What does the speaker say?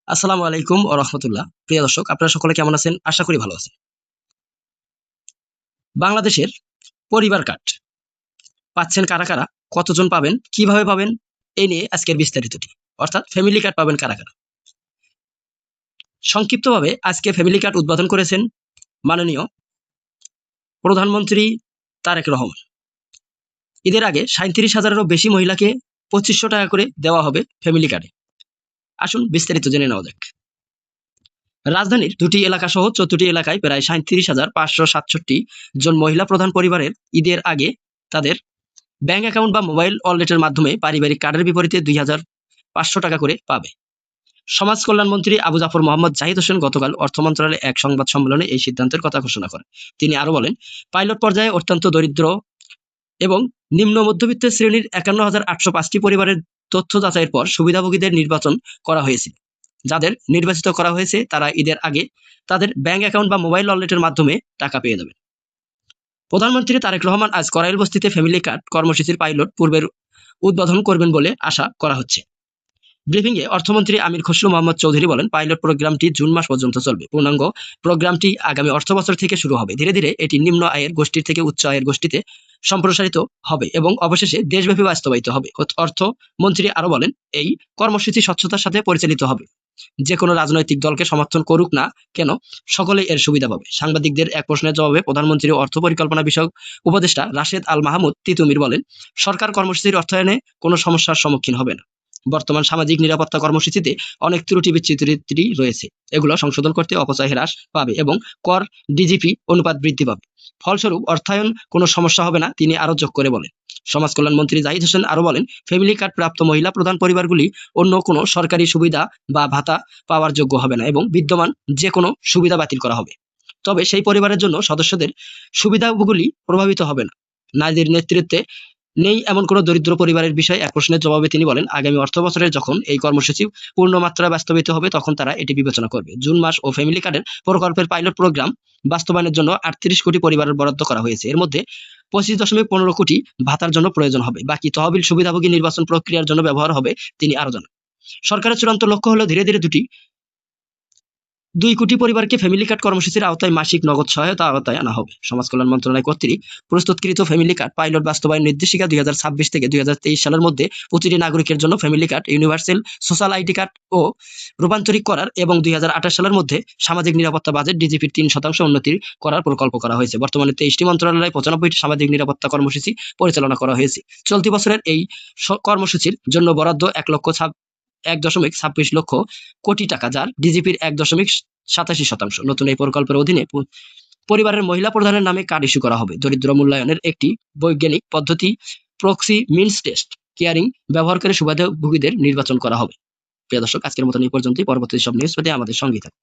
আসসালামু আলাইকুম ও রহমতুল্লাহ। প্রিয় দর্শক, আপনারা সকলে কেমন আছেন? আশা করি ভালো আছেন। বাংলাদেশের পরিবার কার্ড পাচ্ছেন কারা কারা, কতজন পাবেন, কিভাবে পাবেন, এই নিয়ে আজকের বিস্তারিতটি। অর্থাৎ ফ্যামিলি কার্ড পাবেন কারা কারা। সংক্ষিপ্তভাবে আজকে ফ্যামিলি কার্ড উদ্বোধন করেছেন মাননীয় প্রধানমন্ত্রী তারেক রহমান। ঈদের আগে 37,000-এরও বেশি মহিলাকে 2500 টাকা করে দেওয়া হবে ফ্যামিলি কার্ডে। আসুন বিস্তারিত জেনে নেওয়া যাক। রাজধানীর দুটি এলাকা সহ 14টি এলাকায় প্রায় 37,567 জন মহিলা প্রধান পরিবারের ঈদের আগে তাদের ব্যাংক অ্যাকাউন্ট বা মোবাইল ওয়ালেটের মাধ্যমে পারিবারিক কার্ডের বিপরীতে 2,500 টাকা করে পাবে। সমাজ কল্যাণ মন্ত্রী আবু জাফর মোহাম্মদ জাহিদ হোসেন গতকাল অর্থ মন্ত্রণালয়ে এক সংবাদ সম্মেলনে এই সিদ্ধান্তের কথা ঘোষণা করেন। তিনি আরো বলেন, পাইলট পর্যায়ে অত্যন্ত দরিদ্র এবং নিম্ন মধ্যবিত্ত শ্রেণীর 51,805টি পরিবারের তথ্য যাচাইয়ের পর সুবিধাভোগীদের নির্বাচন করা হয়েছিল। যাদের নির্বাচিত করা হয়েছে তারা ঈদের আগে তাদের ব্যাংক অ্যাকাউন্ট বা মোবাইল ওয়ালেটের মাধ্যমে টাকা পেয়ে যাবেন। প্রধানমন্ত্রী তারেক রহমান আজ করাইল বস্তিতে ফ্যামিলি কার্ড কর্মসূচির পাইলট পূর্বের উদ্বোধন করবেন বলে আশা করা হচ্ছে। ব্রিফিংয়ে অর্থমন্ত্রী আমির খসরু মোহাম্মদ চৌধুরী বলেন, পাইলট প্রোগ্রামটি জুন মাস পর্যন্ত চলবে। পূর্ণাঙ্গ প্রোগ্রামটি আগামী অর্থবছর থেকে শুরু হবে। ধীরে ধীরে এটি নিম্ন আয়ের গোষ্ঠীর থেকে উচ্চ আয়ের গোষ্ঠীতে সম্প্রসারিত হবে এবং অবশেষে দেশব্যাপী বাস্তবায়িত হবে। অর্থমন্ত্রী আরো বলেন, এই কর্মসূচি স্বচ্ছতার সাথে পরিচালিত হবে। যে কোনো রাজনৈতিক দলকে সমর্থন করুক না কেন, সকলেই এর সুবিধা পাবে। সাংবাদিকদের এক প্রশ্নের জবাবে প্রধানমন্ত্রী ও অর্থ পরিকল্পনা বিষয়ক উপদেষ্টা রাশেদ আল মাহমুদ তিতুমির বলেন, সরকার কর্মসূচির অর্থায়নে কোনো সমস্যার সম্মুখীন হবে না। বর্তমান সামাজিক নিরাপত্তা কর্মসূচিতে অনেক ত্রুটি বিচ্যুতি রয়েছে। এগুলো সংশোধন করতে অপচয় হ্রাস পাবে এবং কর ডিজিপি অনুপাত বৃদ্ধি পাবে। ফলস্বরূপ অর্থায়ন কোনো সমস্যা হবে না, তিনি আরো যোগ করে বলেন। সমাজ কল্যাণ মন্ত্রী জাহিদ হোসেন আরো বলেন, ফ্যামিলি কার্ড প্রাপ্ত মহিলা প্রধান পরিবারগুলি অন্য কোনো সরকারি সুবিধা বা ভাতা পাওয়ার যোগ্য হবে না এবং বিদ্যমান যে কোনো সুবিধা বাতিল করা হবে। তবে সেই পরিবারের জন্য সদস্যদের সুবিধাগুলি প্রভাবিত হবে না। নারীদের নেতৃত্বে নেই এমন কোনো দরিদ্র পরিবারের বিষয়ে এক প্রশ্নের জবাবে তিনি বলেন, আগামী অর্থবছরে যখন এই কর্মসূচি পূর্ণ মাত্রায় বাস্তবায়িত হবে তখন তারা এটি বিবেচনা করবে। জুন মাস ও ফ্যামিলি কার্ডের প্রকল্পের পাইলট প্রোগ্রাম বাস্তবায়নের জন্য 38 কোটি পরিবারের বরাদ্দ করা হয়েছে। এর মধ্যে 25.15 কোটি ভাতার জন্য প্রয়োজন হবে। বাকি তহবিল সুবিধাভোগী নির্বাচন প্রক্রিয়ার জন্য ব্যবহার হবে, তিনি আরো জানান। সরকারের চূড়ান্ত লক্ষ্য হলো ধীরে ধীরে 2 কোটি পরিবারকে ফ্যামিলি কার্ড কর্মসূচির আওতায় মাসিক নগদ সহায়তা আওতায় আনা হবে। সমাজ কল্যাণ মন্ত্রণালয় কর্তৃক প্রস্তুতকৃত ফ্যামিলি কার্ড পাইলট বাস্তবায়ন নির্দেশিকা 2026 থেকে 2023 সালের মধ্যে প্রতিটি নাগরিকের জন্য family card, universal social ID card ও রূপান্তরিত করার এবং 2028 সালের মধ্যে সামাজিক নিরাপত্তা বাজেট ডিজিপির 3% উন্নতি করার প্রকল্প করা হয়েছে। বর্তমানে 23টি মন্ত্রণালয়ে 95টি সামাজিক নিরাপত্তা কর্মসূচি পরিচালনা করা হয়েছে। চলতি বছরের এই কর্মসূচির জন্য বরাদ্দ 1.26 লক্ষ কোটি টাকা, যার ডিজিপির 1.87%। নতুন এই প্রকল্পের অধীনে পরিবারের মহিলা প্রধানের নামে কার্ড ইস্যু করা হবে। দরিদ্র মূল্যায়নের একটি বৈজ্ঞানিক পদ্ধতি প্রক্সি মিনস টেস্ট কেয়ারিং ব্যবহার করে সুবিধাভোগীদের নির্বাচন করা হবে। প্রিয় দর্শক, আজকের মতন এই পর্যন্তই। পরবর্তী সব নিউজ পেতে আমাদের সঙ্গেই থাকুন।